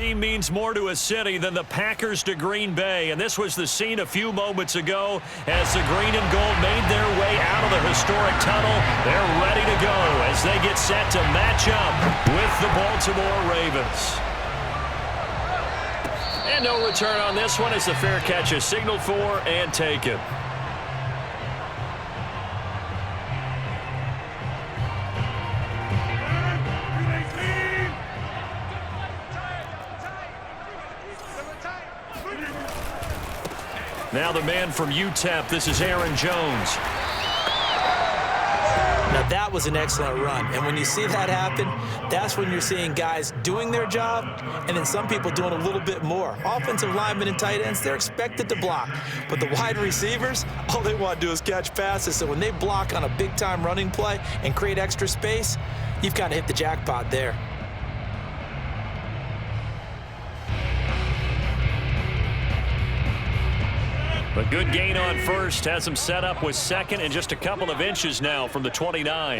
team means more to a city than the Packers to Green Bay, and this was the scene a few moments ago as the green and gold made their way out of the historic tunnel. They're ready to go as they get set to match up with the Baltimore Ravens. And no return on this one as the fair catch is signaled for and taken. Now the man from UTEP, this is Aaron Jones. Now that was an excellent run, and when you see that happen, that's when you're seeing guys doing their job and then some people doing a little bit more. Offensive linemen and tight ends, they're expected to block, but the wide receivers, all they want to do is catch passes. So when they block on a big-time running play and create extra space, you've kind of hit the jackpot there. A good gain on first, has him set up with second and just a couple of inches now from the 29.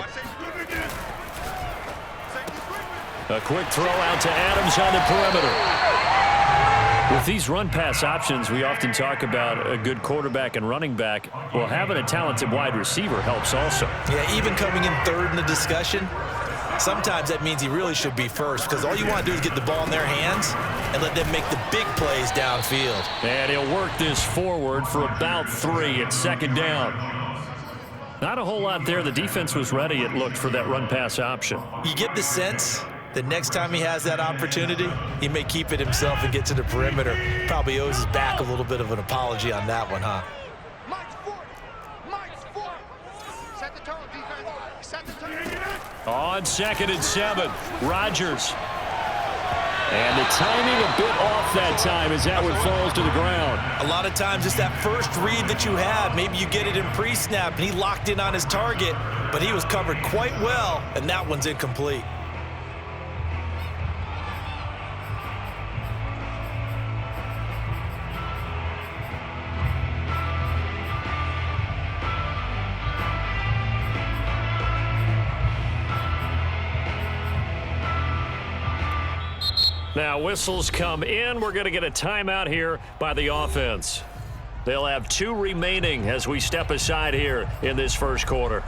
A quick throw out to Adams on the perimeter. With these run-pass options, we often talk about a good quarterback and running back. Well, having a talented wide receiver helps also. Yeah, even coming in third in the discussion, sometimes that means he really should be first because all you want to do is get the ball in their hands and let them make the big plays downfield. And he'll work this forward for about 3 at second down. Not a whole lot there. The defense was ready, it looked, for that run-pass option. You get the sense that next time he has that opportunity, he may keep it himself and get to the perimeter. Probably owes his back a little bit of an apology on that one, huh? On 2nd and 7, Rodgers. And the timing a bit off that time as that one falls to the ground. A lot of times it's that first read that you have. Maybe you get it in pre-snap and he locked in on his target, but he was covered quite well, and that one's incomplete. Now whistles come in. We're going to get a timeout here by the offense. They'll have 2 remaining as we step aside here in this first quarter.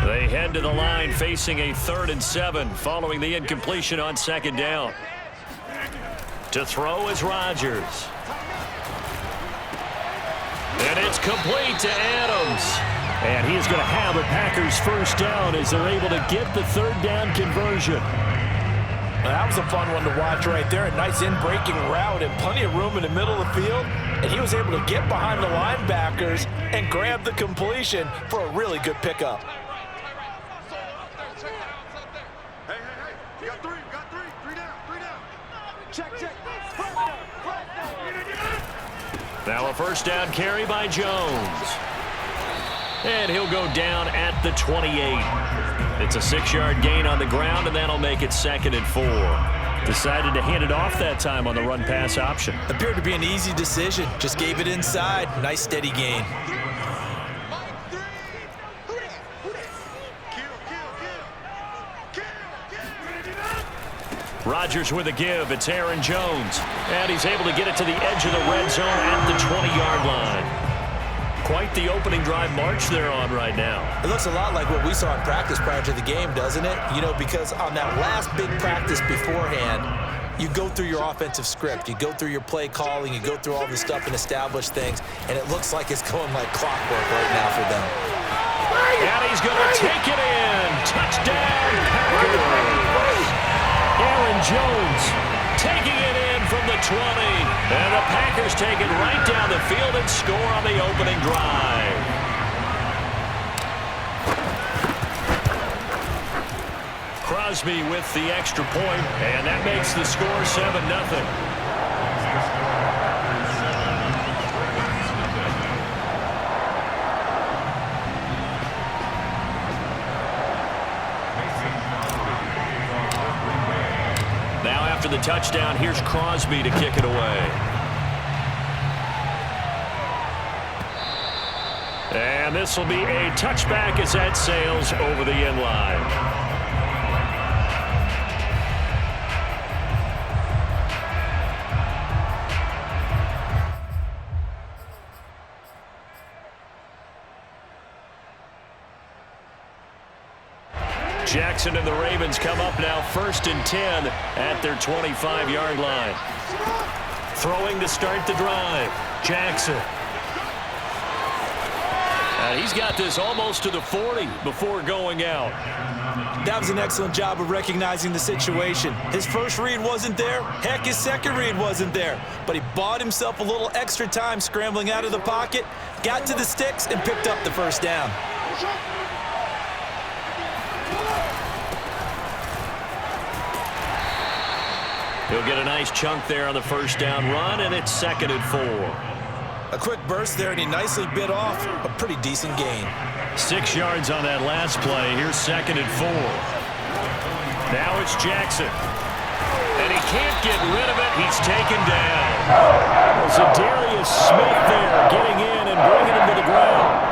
They head to the line facing a 3rd and 7 following the incompletion on 2nd down. To throw is Rodgers. And it's complete to Adams. And he's going to have a Packers first down as they're able to get the 3rd down conversion. That was a fun one to watch right there. A nice in-breaking route and plenty of room in the middle of the field. And he was able to get behind the linebackers and grab the completion for a really good pickup. Now a first down carry by Jones. And he'll go down at the 28. It's a 6-yard gain on the ground, and that'll make it 2nd and 4. Decided to hand it off that time on the run-pass option. Appeared to be an easy decision. Just gave it inside. Nice steady gain. Rodgers with a give. It's Aaron Jones. And he's able to get it to the edge of the red zone at the 20-yard line. Quite the opening drive march they're on right now. It looks a lot like what we saw in practice prior to the game, doesn't it? You know, because on that last big practice beforehand, you go through your offensive script. You go through your play calling. You go through all the stuff and establish things. And it looks like it's going like clockwork right now for them. And he's going to take it in. Touchdown, Packers. Aaron Jones taking it in from the 20. And the Packers take it right down the field and score on the opening drive. Crosby with the extra point, and that makes the score 7-0. after the touchdown, here's Crosby to kick it away. And this will be a touchback as that sails over the end line. Jackson and the Ravens come up now 1st and 10 at their 25-yard line. Throwing to start the drive. Jackson. He's got this almost to the 40 before going out. That was an excellent job of recognizing the situation. His first read wasn't there. Heck, his second read wasn't there. But he bought himself a little extra time scrambling out of the pocket, got to the sticks, and picked up the first down. He'll get a nice chunk there on the first down run, and it's 2nd and 4. A quick burst there, and he nicely bit off a pretty decent gain. 6 yards on that last play. Here's 2nd and 4. Now it's Jackson. And he can't get rid of it. He's taken down. Zadarius Smith there getting in and bringing him to the ground.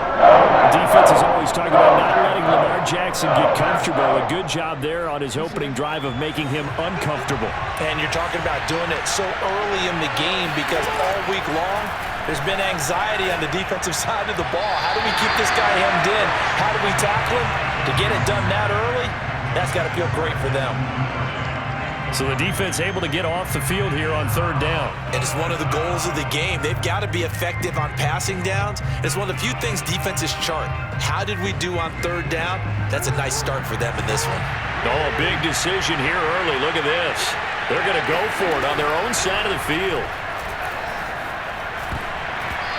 The defense is always talking about not letting Lamar Jackson get comfortable. A good job there on his opening drive of making him uncomfortable. And you're talking about doing it so early in the game because all week long there's been anxiety on the defensive side of the ball. How do we keep this guy hemmed in? How do we tackle him? To get it done that early, that's got to feel great for them. So the defense able to get off the field here on 3rd down. And it's one of the goals of the game. They've got to be effective on passing downs. It's one of the few things defenses chart. How did we do on 3rd down? That's a nice start for them in this one. Oh, a big decision here early. Look at this. They're going to go for it on their own side of the field.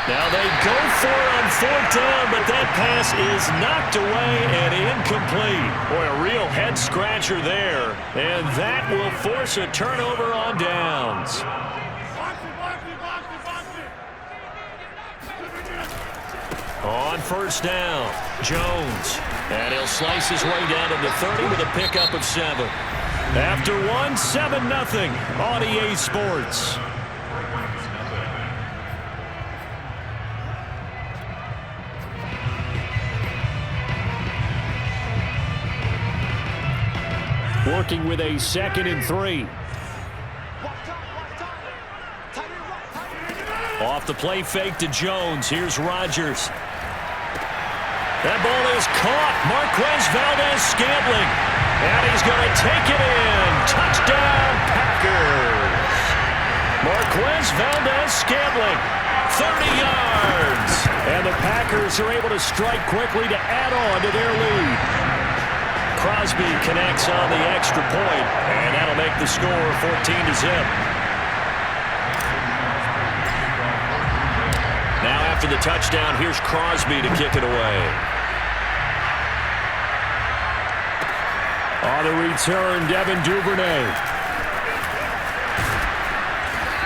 Now they go for it on 4th down, but that pass is knocked away and incomplete. Boy, a real head-scratcher there. And that will force a turnover on downs. On 1st down, Jones. And he'll slice his way down to the 30 with a pickup of 7. After 1, 7-0 on EA Sports. Working with a 2nd and 3. Off the play fake to Jones. Here's Rodgers. That ball is caught. Marquez Valdes-Scantling. And he's going to take it in. Touchdown, Packers. Marquez Valdes-Scantling. 30 yards. And the Packers are able to strike quickly to add on to their lead. Crosby connects on the extra point, and that'll make the score 14-0. Now after the touchdown, here's Crosby to kick it away. On the return, Devin Duvernay.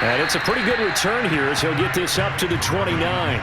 And it's a pretty good return here as he'll get this up to the 29.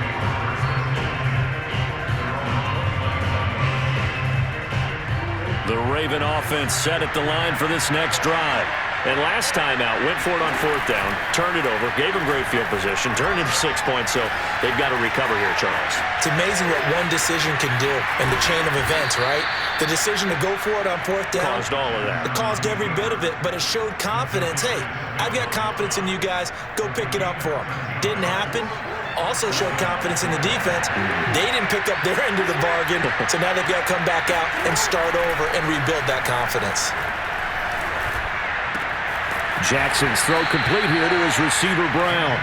The Raven offense set at the line for this next drive. And last time out, went for it on 4th down, turned it over, gave him great field position, turned into 6 points, so they've got to recover here, Charles. It's amazing what one decision can do in the chain of events, right? The decision to go for it on 4th down. Caused all of that. It caused every bit of it, but it showed confidence. Hey, I've got confidence in you guys. Go pick it up for them. Didn't happen. Also showed confidence in the defense. They didn't pick up their end of the bargain, so now they've got to come back out and start over and rebuild that confidence. Jackson's throw complete here to his receiver, Brown.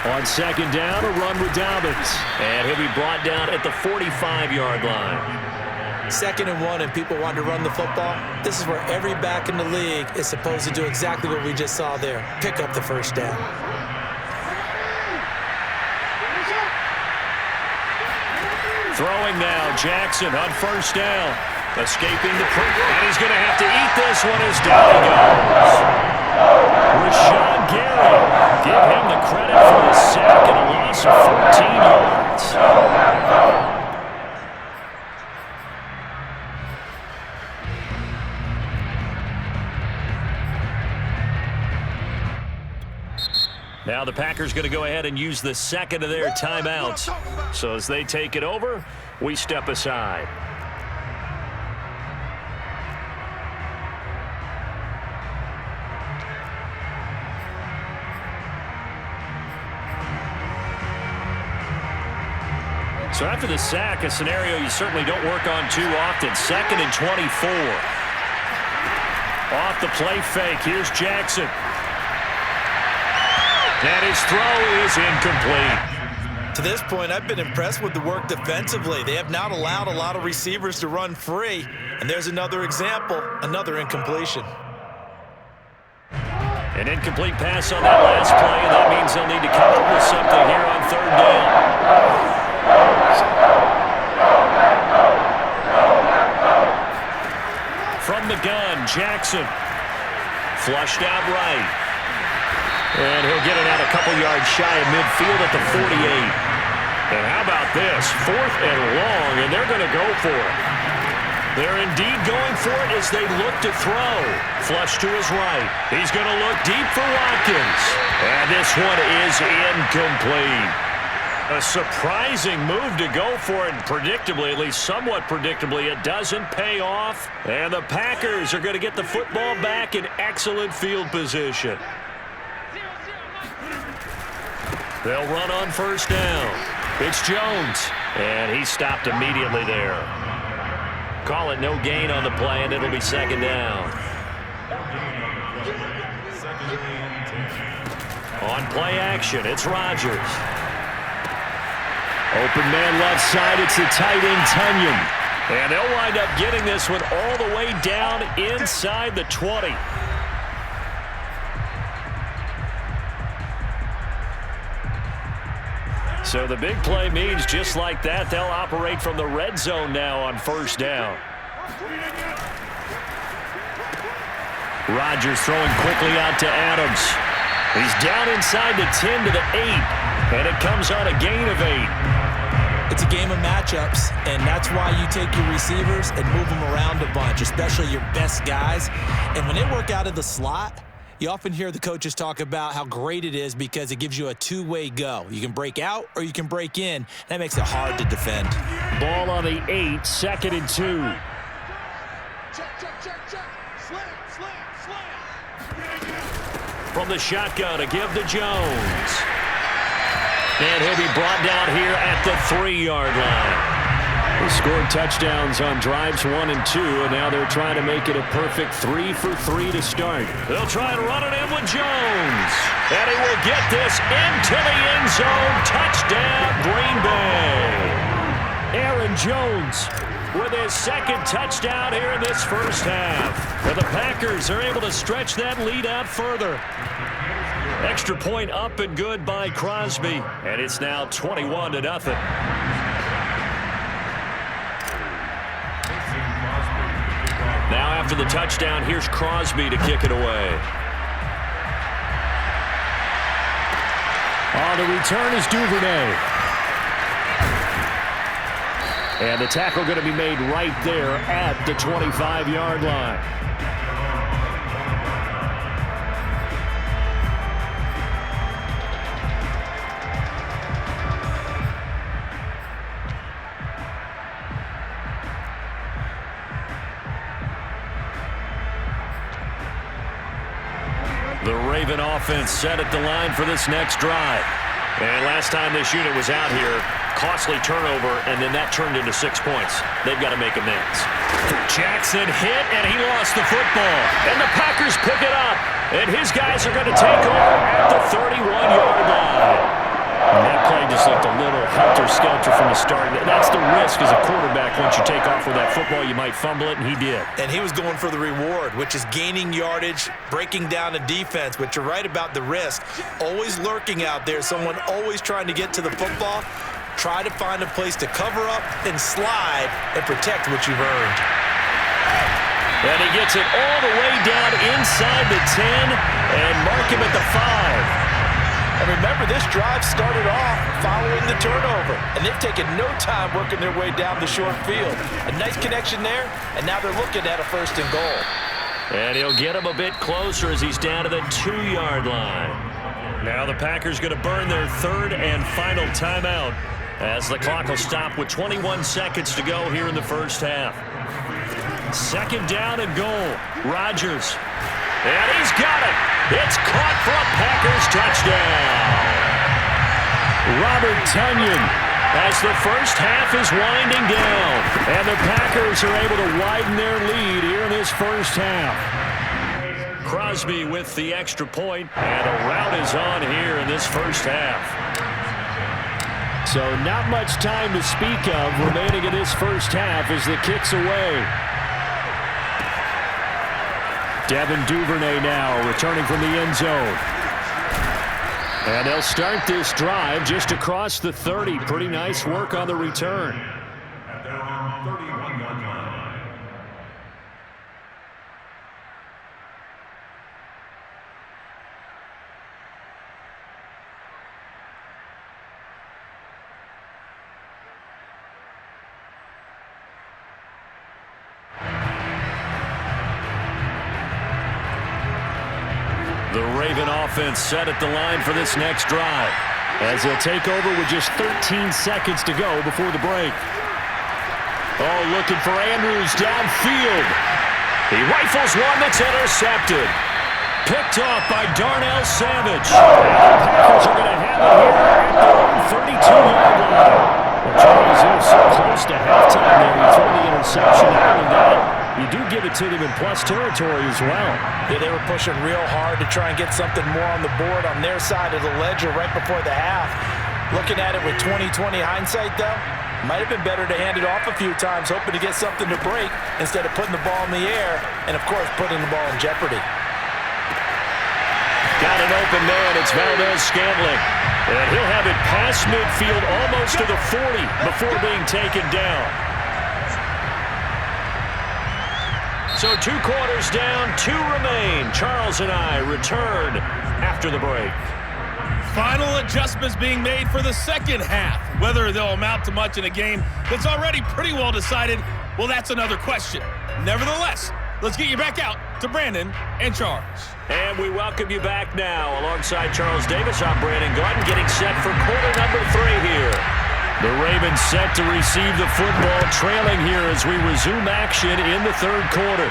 On 2nd down, a run with Dobbins. And he'll be brought down at the 45-yard line. 2nd and 1, and people want to run the football. This is where every back in the league is supposed to do exactly what we just saw there. Pick up the first down. Throwing now, Jackson on 1st down. Escaping the pressure, and he's going to have to eat this one as down he goes. Rashawn Gary. Give him the credit for the sack and a loss of 14 yards. Now the Packers going to go ahead and use the second of their timeouts. So as they take it over, we step aside. So after the sack, a scenario you certainly don't work on too often. 2nd and 24. Off the play fake, here's Jackson. And his throw is incomplete. To this point, I've been impressed with the work defensively. They have not allowed a lot of receivers to run free. And there's another example, another incompletion. An incomplete pass on that last play, and that means they'll need to come up with something here on 3rd down. From the gun, Jackson. Flushed out right. And he'll get it out a couple yards shy of midfield at the 48. And how about this? 4th and long, and they're going to go for it. They're indeed going for it as they look to throw. Flush to his right. He's going to look deep for Watkins. And this one is incomplete. A surprising move to go for it, and predictably, at least somewhat predictably, it doesn't pay off. And the Packers are going to get the football back in excellent field position. They'll run on 1st down. It's Jones, and he stopped immediately there. Call it no gain on the play, and it'll be 2nd down. On play action, it's Rodgers. Open man left side, it's the tight end Tunyon. And they'll wind up getting this one all the way down inside the 20. So the big play means just like that, they'll operate from the red zone now on 1st down. Rodgers throwing quickly out to Adams. He's down inside the 10 to the 8, and it comes on a gain of 8. It's a game of matchups, and that's why you take your receivers and move them around a bunch, especially your best guys. And when they work out of the slot, you often hear the coaches talk about how great it is because it gives you a two-way go. You can break out or you can break in. That makes it hard to defend. Ball on the 8, 2nd and 2. From the shotgun to give to Jones. And he'll be brought down here at the 3-yard line. They scored touchdowns on drives 1 and 2, and now they're trying to make it a perfect 3 for 3 to start. They'll try and run it in with Jones. And he will get this into the end zone. Touchdown, Green Bay. Aaron Jones with his 2nd touchdown here in this 1st half. And the Packers are able to stretch that lead out further. Extra point up and good by Crosby. And it's now 21-0. Now after the touchdown, here's Crosby to kick it away. On the return is Duvernay. And the tackle going to be made right there at the 25-yard line. The Raven offense set at the line for this next drive. And last time this unit was out here, costly turnover, and then that turned into 6 points. They've got to make amends. Jackson hit, and he lost the football. And the Packers pick it up. And his guys are going to take over at the 31-yard line. And that play just looked a little helter-skelter from the start. That's the risk as a quarterback. Once you take off with that football, you might fumble it, and he did. And he was going for the reward, which is gaining yardage, breaking down a defense. But you're right about the risk. Always lurking out there, someone always trying to get to the football. Try to find a place to cover up and slide and protect what you've earned. And he gets it all the way down inside the 10 and mark him at the 5. And remember, this drive started off following the turnover, and they've taken no time working their way down the short field. A nice connection there, and now they're looking at a 1st and goal. And he'll get him a bit closer as he's down to the 2-yard line. Now the Packers going to burn their 3rd and final timeout as the clock will stop with 21 seconds to go here in the first half. 2nd down and goal. Rodgers. And he's got it. It's caught for a Packers touchdown. Robert Tonyan as the first half is winding down. And the Packers are able to widen their lead here in this first half. Crosby with the extra point, and a rout is on here in this first half. So not much time to speak of remaining in this first half as the kick's away. Devin Duvernay now returning from the end zone. And they'll start this drive just across the 30. Pretty nice work on the return. The Raven offense set at the line for this next drive as they'll take over with just 13 seconds to go before the break. Oh, looking for Andrews downfield. He rifles one that's intercepted. Picked off by Darnell Savage. And the Packers are going to have it here at their own 32-yard line. Well, Charles, he was so close to halftime there. He threw the interception out of that. You do give it to them in plus territory as well. Yeah, they were pushing real hard to try and get something more on the board on their side of the ledger right before the half. Looking at it with 20/20 hindsight, though, might have been better to hand it off a few times, hoping to get something to break instead of putting the ball in the air and, of course, putting the ball in jeopardy. Got an open man. It's Valdez-Scantling. And he'll have it past midfield almost to the 40 before being taken down. So 2 quarters down, 2 remain. Charles and I return after the break. Final adjustments being made for the second half. Whether they'll amount to much in a game that's already pretty well decided, well, that's another question. Nevertheless, let's get you back out to Brandon and Charles. And we welcome you back now. Alongside Charles Davis, I'm Brandon Gordon, getting set for quarter number 3 here. The Ravens set to receive the football, trailing here as we resume action in the 3rd quarter.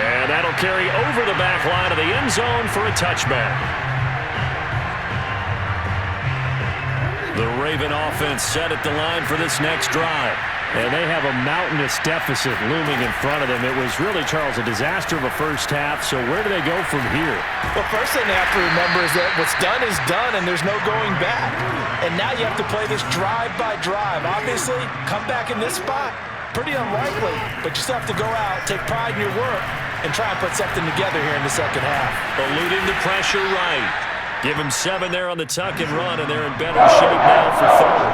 And that'll carry over the back line of the end zone for a touchback. The Raven offense set at the line for this next drive. And they have a mountainous deficit looming in front of them. It was really, Charles, a disaster of a first half. So where do they go from here? Well, first thing they have to remember is that what's done is done, and there's no going back. And now you have to play this drive by drive. Obviously, come back in this spot, pretty unlikely. But you still have to go out, take pride in your work, and try and put something together here in the second half. Eluding the pressure right. Give him 7 there on the tuck and run, and they're in better shape now for 3rd.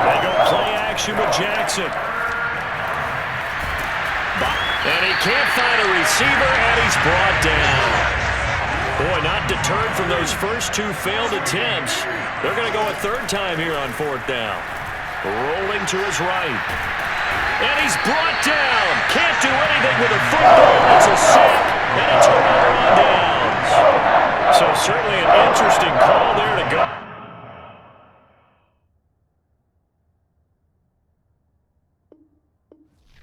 They go play action with Jackson. And he can't find a receiver, and he's brought down. Boy, not deterred from those first 2 failed attempts. They're going to go a 3rd time here on 4th down. Rolling to his right. And he's brought down. Can't do anything with a football. It's a sack and a turnover.